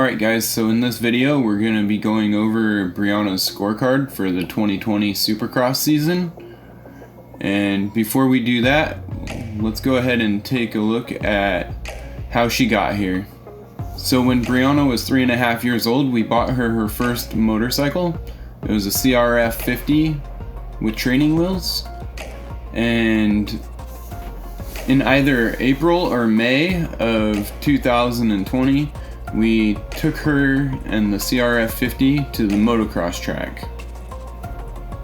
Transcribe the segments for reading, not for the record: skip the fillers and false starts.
Alright guys, so in this video we're going to be going over Brianna's scorecard for the 2020 Supercross season. And before we do that, let's go ahead and take a look at how she got here. So when Brianna was 3.5 years old, we bought her first motorcycle. It was a CRF 50 with training wheels. And in either April or May of 2020, we took her and the CRF 50 to the motocross track.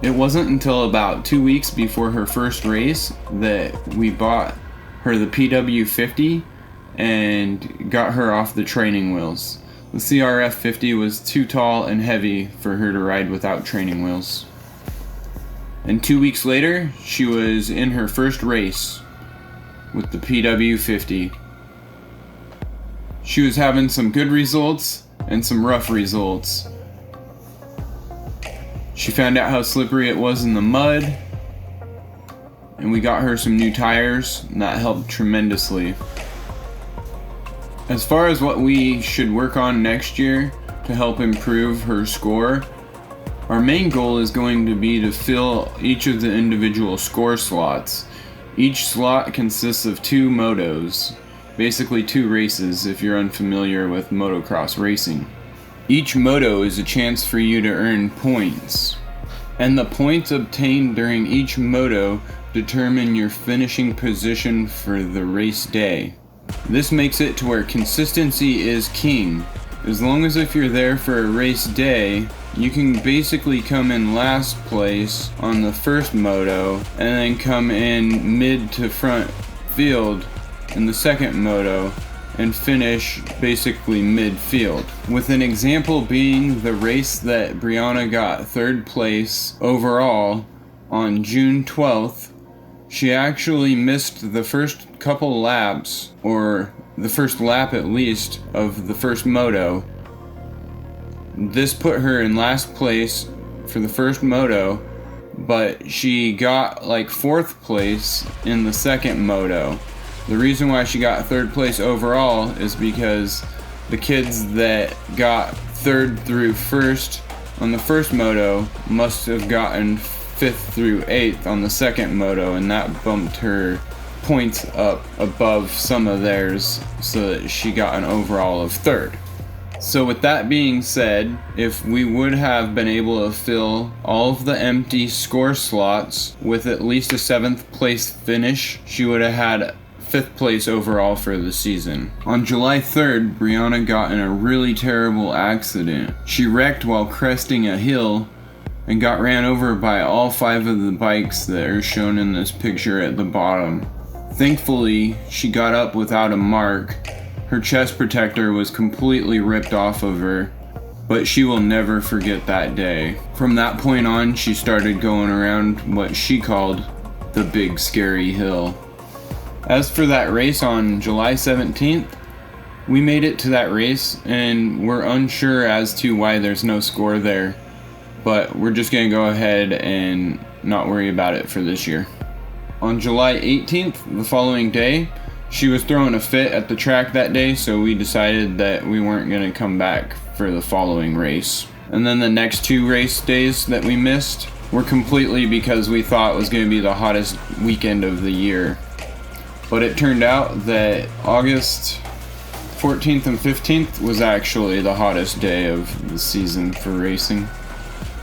It wasn't until about 2 weeks before her first race that we bought her the PW 50 and got her off the training wheels. The CRF 50 was too tall and heavy for her to ride without training wheels. And 2 weeks later, she was in her first race with the PW 50. She was having some good results and some rough results. She found out how slippery it was in the mud, and we got her some new tires, and that helped tremendously. As far as what we should work on next year to help improve her score, our main goal is going to be to fill each of the individual score slots. Each slot consists of 2 motos. Basically 2 races if you're unfamiliar with motocross racing. Each moto is a chance for you to earn points, and the points obtained during each moto determine your finishing position for the race day. This makes it to where consistency is king. As long as if you're there for a race day, you can basically come in last place on the first moto and then come in mid to front field in the second moto and finish basically midfield. With an example being the race that Brianna got 3rd place overall on June 12th. She actually missed the first couple laps, or the first lap at least, of the first moto. This put her in last place for the first moto, but she got like 4th place in the second moto. The reason why she got 3rd place overall is because the kids that got 3rd through 1st on the first moto must have gotten 5th through 8th on the second moto, and that bumped her points up above some of theirs so that she got an overall of 3rd. So with that being said, if we would have been able to fill all of the empty score slots with at least a 7th place finish, she would have had 5th place overall for the season. On July 3rd, Brianna got in a really terrible accident. She wrecked while cresting a hill and got ran over by all 5 of the bikes that are shown in this picture at the bottom. Thankfully, she got up without a mark. Her chest protector was completely ripped off of her, but she will never forget that day. From that point on, she started going around what she called the big scary hill. As for that race on July 17th, we made it to that race and we're unsure as to why there's no score there, but we're just going to go ahead and not worry about it for this year. On July 18th, the following day, she was throwing a fit at the track that day, so we decided that we weren't going to come back for the following race. And then the next 2 race days that we missed were completely because we thought it was going to be the hottest weekend of the year. But it turned out that August 14th and 15th was actually the hottest day of the season for racing.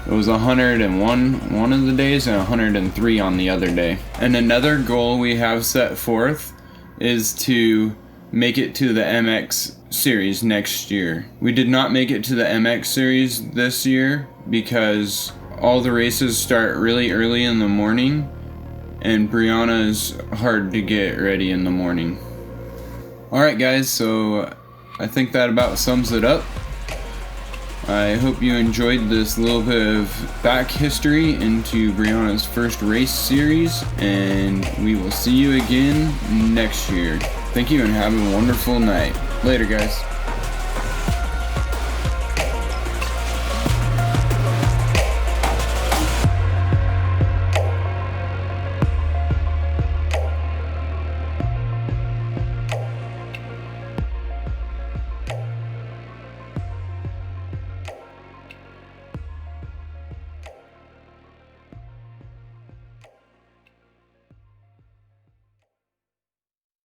It was 101 one of the days and 103 on the other day. And another goal we have set forth is to make it to the MX series next year. We did not make it to the MX series this year because all the races start really early in the morning, and Brianna is hard to get ready in the morning. Alright guys, so I think that about sums it up. I hope you enjoyed this little bit of back history into Brianna's first race series, and we will see you again next year. Thank you and have a wonderful night. Later guys.